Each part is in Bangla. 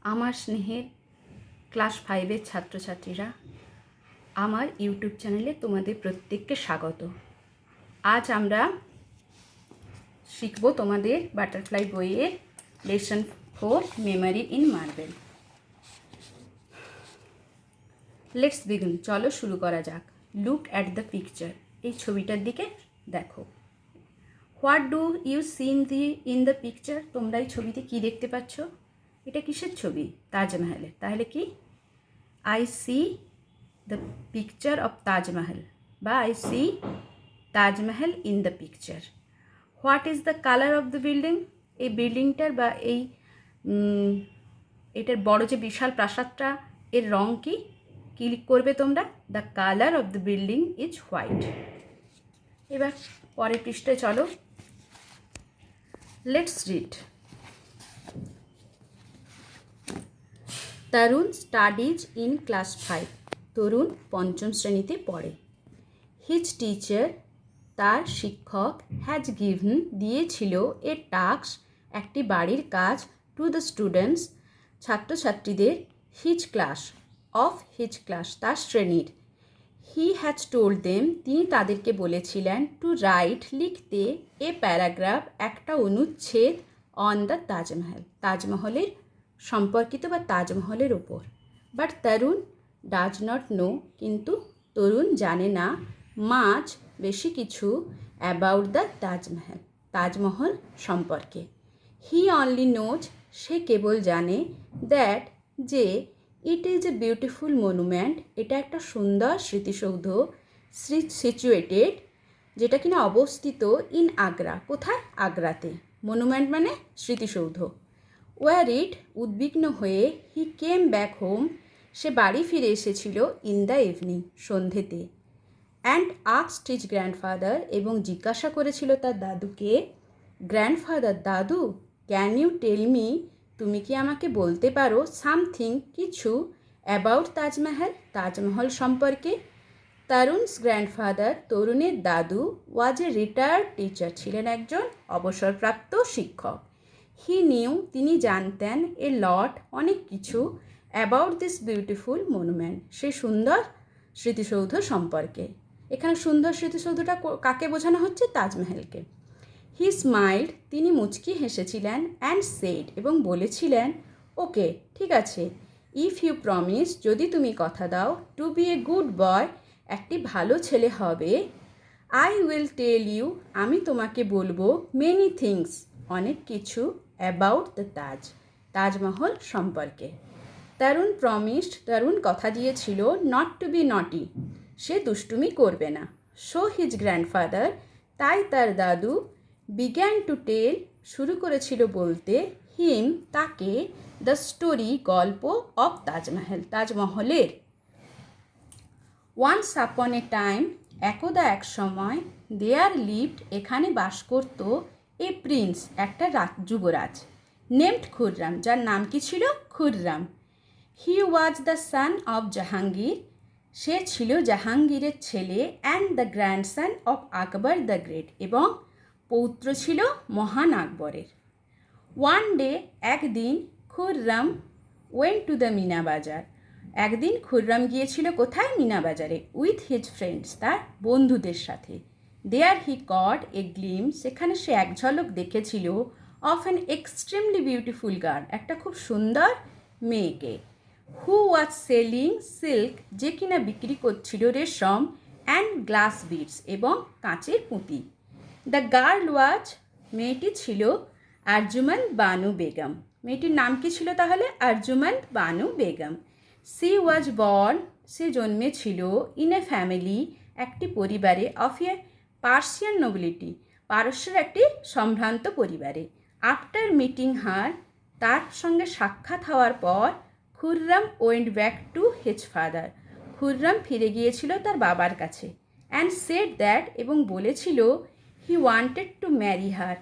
আমার স্নেহের ক্লাস 5-এর ছাত্রছাত্রীরা, আমার ইউটিউব চ্যানেলে তোমাদের প্রত্যেককে স্বাগত। আজ আমরা শিখব তোমাদের বাটারফ্লাই বইয়ের lesson 4 memory in marble. Let's begin, চলো শুরু করা যাক। লুক অ্যাট দ্য পিকচার, এই ছবিটার দিকে দেখো। What do you seen in the picture, তোমরা এই ছবিতে কী দেখতে পাচ্ছ? এটা কিসের ছবি? তাজমহলের। তাহলে কি? I see the picture of Taj Mahal, বা I see Taj Mahal in the picture. What is the color of the building? এই বিল্ডিংটার বা এটার বড় যে বিশাল প্রাসাদটা, এর রং কি? ক্লিক করবে তোমরা। The colour of the building is white. এবার পরের পৃষ্ঠায় চলো। Let's read. Tarun studies in class 5। তরুণ পঞ্চম শ্রেণীতে পড়ে। হিজ টিচার, তার শিক্ষক, হ্যাজ গিভন, দিয়েছিল, এ টাস্ক, একটি বাড়ির কাজ, টু দ্য স্টুডেন্টস, ছাত্রছাত্রীদের, his class, of his class, তার শ্রেণীর। হি হ্যাজ টোল্ড দেম, তিনি তাদেরকে বলেছিলেন, টু রাইট, লিখতে, এ প্যারাগ্রাফ, একটা অনুচ্ছেদ, অন দ্য তাজমহল, তাজমহলের সম্পর্কিত বা তাজমহলের ওপর। But Tarun does not know, কিন্তু তরুণ জানে না, মাচ, বেশি কিছু, অ্যাবাউট দ্য তাজমহল, তাজমহল সম্পর্কে। হি অনলি নোজ, সে কেবল জানে, দ্যাট, যে, it is a beautiful monument, এটা একটা সুন্দর স্মৃতিসৌধ, সিচুয়েটেড, যেটা কিনা অবস্থিত, ইন আগ্রা, কোথায়? আগ্রাতে। মনুমেন্ট মানে স্মৃতিসৌধ। ওয়ার ইট, উদ্বিগ্ন হয়ে, হি কেম ব্যাক হোম, সে বাড়ি ফিরে এসেছিল, ইন দ্য ইভিনিং, সন্ধেতে। অ্যান্ড আস্কড হিজ গ্র্যান্ডফাদার, এবং জিজ্ঞাসা করেছিল তার দাদুকে, গ্র্যান্ডফাদার, দাদু, ক্যান ইউ টেল মি, তুমি কি আমাকে বলতে পারো, সামথিং, কিছু, অ্যাবাউট তাজমহল, তাজমহল সম্পর্কে? তরুণস গ্র্যান্ডফাদার, তরুণের দাদু, ওয়াজ এ রিটায়ার্ড টিচার, ছিলেন একজন অবসরপ্রাপ্ত শিক্ষক। হি নিউ, তিনি জানতেন, এ লট, অনেক কিছু, অ্যাবাউট দিস বিউটিফুল মনুমেন্ট, সেই সুন্দর স্মৃতিসৌধ সম্পর্কে। এখানে সুন্দর স্মৃতিসৌধটা কাকে বোঝানো হচ্ছে? তাজমহলকে। হি স্মাইল্ড, তিনি মুচকি হেসেছিলেন, অ্যান্ড সেড, এবং বলেছিলেন, ওকে, ঠিক আছে, ইফ ইউ প্রমিস, যদি তুমি কথা দাও, to be a good boy, একটি ভালো ছেলে হবে, আই উইল টেল ইউ, আমি তোমাকে বলবো, মেনি থিংস, অনেক কিছু, অ্যাবাউট দ্য তাজ, তাজমহল সম্পর্কে। তরুণ প্রমিসড, তরুণ কথা দিয়েছিল, নট টু বি নটি, সে দুষ্টুমি করবে না। সো হিজ গ্র্যান্ডফাদার, তাই তার দাদু, বিগ্যান টু টেল, শুরু করেছিল বলতে, হিম, তাকে, দ্য স্টোরি, গল্প, অফ তাজমহল, তাজমহলের। ওয়ান্স আপন এ টাইম, একদা এক সময়, দেয়ার লিভড, এখানে বাস করত, এ প্রিন্স, একটা যুবরাজ, নেমড খুররাম, যার নাম কি ছিল? Khurram. He was the son of Jahangir, সে ছিল জাহাঙ্গীরের ছেলে, and the grandson of Akbar the Great, এবং পৌত্র ছিল মহান আকবরের। ওয়ান ডে, একদিন, Khurram went to the Meena Bazaar, একদিন খুররাম গিয়েছিল কোথায়? মিনা বাজারে, উইথ হিজ ফ্রেন্ডস, তার বন্ধুদের সাথে। দেয়ার হি কট এ গ্লিম, সেখানে সে এক ঝলক দেখেছিল, of an extremely beautiful girl, একটা খুব সুন্দর মেয়েকে, হু ওয়াজ সেলিং সিল্ক, যে কিনা বিক্রি করছিল রেশম, অ্যান্ড গ্লাস বিডস, এবং কাঁচের পুঁতি। দ্য গার্ল ওয়াজ, মেয়েটি ছিল, আরজুমান বানু বেগম, মেয়েটির নাম কি ছিল তাহলে? Arjuman Banu Begum. She was born, সে জন্মেছিল, ইন এ ফ্যামিলি, একটি পরিবারে, অফ এ পার্সিয়ান নোবিলিটি, পারস্যের একটি সম্ভ্রান্ত পরিবারে। আফটার মিটিং হার, তার সঙ্গে সাক্ষাৎ হওয়ার পর, Khurram went back to his father, Khurram ফিরে গিয়েছিল তার বাবার কাছে। অ্যান্ড সেড দ্যাট, এবং বলেছিল, he wanted to marry her,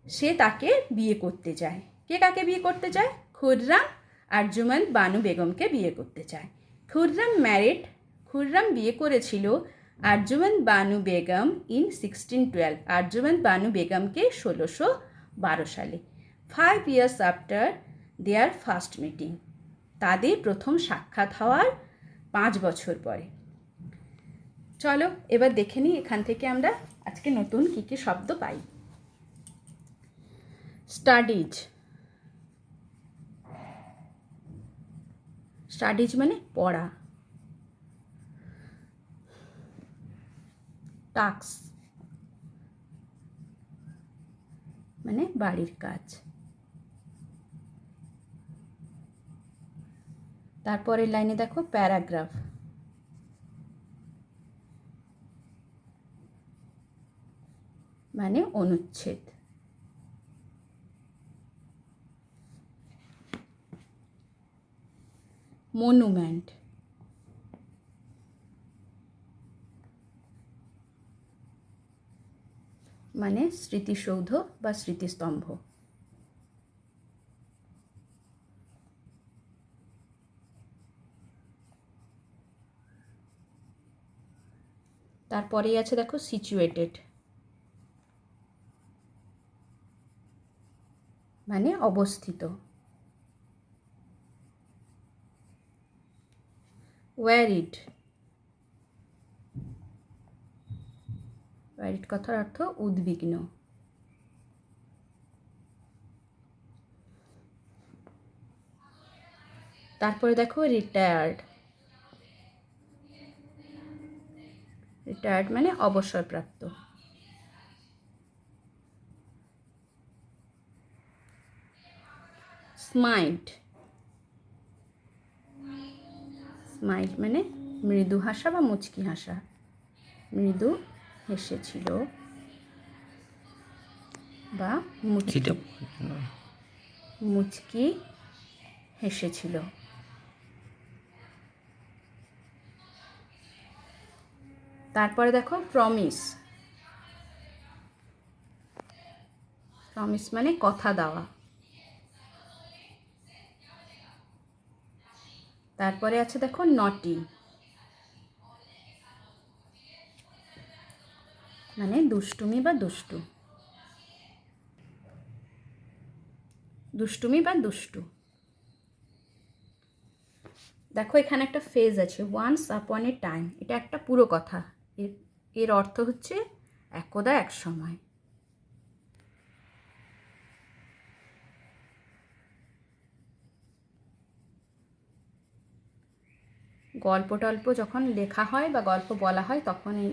সে তাকে বিয়ে করতে চায়। কে কাকে বিয়ে করতে চায়? খুররাম আরজুমান বানু বেগমকে বিয়ে করতে চায়। খুররাম ম্যারিড, খুররাম বিয়ে করেছিল আরজুমান বানু বেগম ইন 1612, আরজুমান বানু বেগমকে 1612 সালে। 5 years after, their first meeting, তাদের প্রথম সাক্ষাৎ হওয়ার 5 বছর পরে। চলো এবার দেখে নিই এখান থেকে আমরা আজকে নতুন কী কী শব্দ পাই। স্টাডিজ, স্টাডিজ মানে পড়া। টাস্ক মানে বাড়ির কাজ। তারপরের লাইনে দেখো প্যারাগ্রাফ, মানে অনুচ্ছেদ। মনুমেন্ট, মানে স্মৃতিসৌধ বা স্মৃতিস্তম্ভ। তারপরেই আছে দেখো সিচুয়েটেড, মানে অবস্থিত। ওয়ারিড, ওয়ারিড কথার অর্থ উদ্বিগ্ন। তারপরে দেখো রিটায়ার্ড, রিটায়ার্ড মানে অবসরপ্রাপ্ত। স্মাইট, স্মাইট মানে মৃদু হাসা বা মুচকি হাসা। মৃদু হেসেছিল বা মুচকি হেসেছিল। তারপরে দেখো প্রমিস, প্রমিস মানে কথা দেওয়া। তারপরে আছে দেখো নটি, মানে দুষ্টুমি বা দুষ্টু। দুষ্টুমি বা দুষ্টু। দেখো এখানে একটা ফ্রেজ আছে, ওয়ান্স আপন এ টাইম। এটা একটা পুরো কথা, এর অর্থ হচ্ছে একদা এক সময়। গল্প টল্প যখন লেখা হয় বা গল্প বলা হয় তখন এই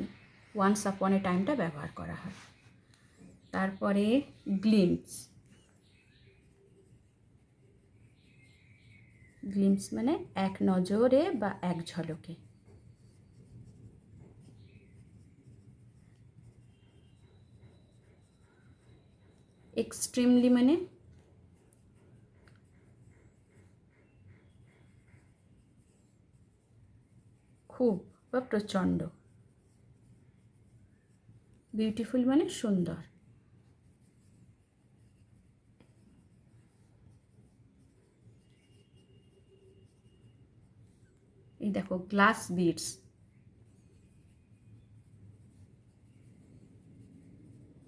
ওয়ান্স আপন এ টাইমটা ব্যবহার করা হয়। তারপরে গ্লিম্পস, গ্লিম্পস মানে এক নজরে বা এক ঝলকে। এক্সট্রিমলি মানে খুব বা প্রচণ্ড। বিউটিফুল মানে সুন্দর। এই দেখো গ্লাস বিডস,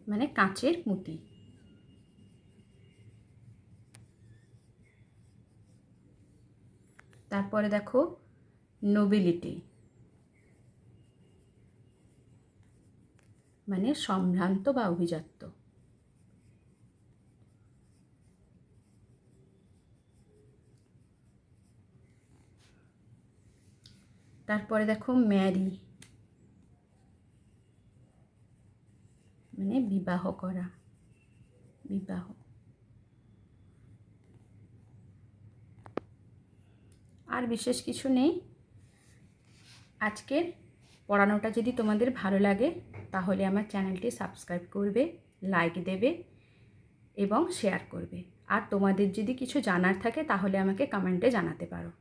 মানে কাঁচের মুতি। তারপরে দেখো নোবিলিটি, মানে সম্ভ্রান্ত বা অভিজাত্য। তারপরে দেখো ম্যারি, মানে বিবাহ করা, বিবাহ। আর বিশেষ কিছু নেই। আজকের পড়ানোটা যদি তোমাদের ভালো লাগে তাহলে আমার চ্যানেলটি সাবস্ক্রাইব করবে, লাইক দেবে এবং শেয়ার করবে। আর তোমাদের যদি কিছু জানার থাকে তাহলে আমাকে কমেন্টে জানাতে পারো।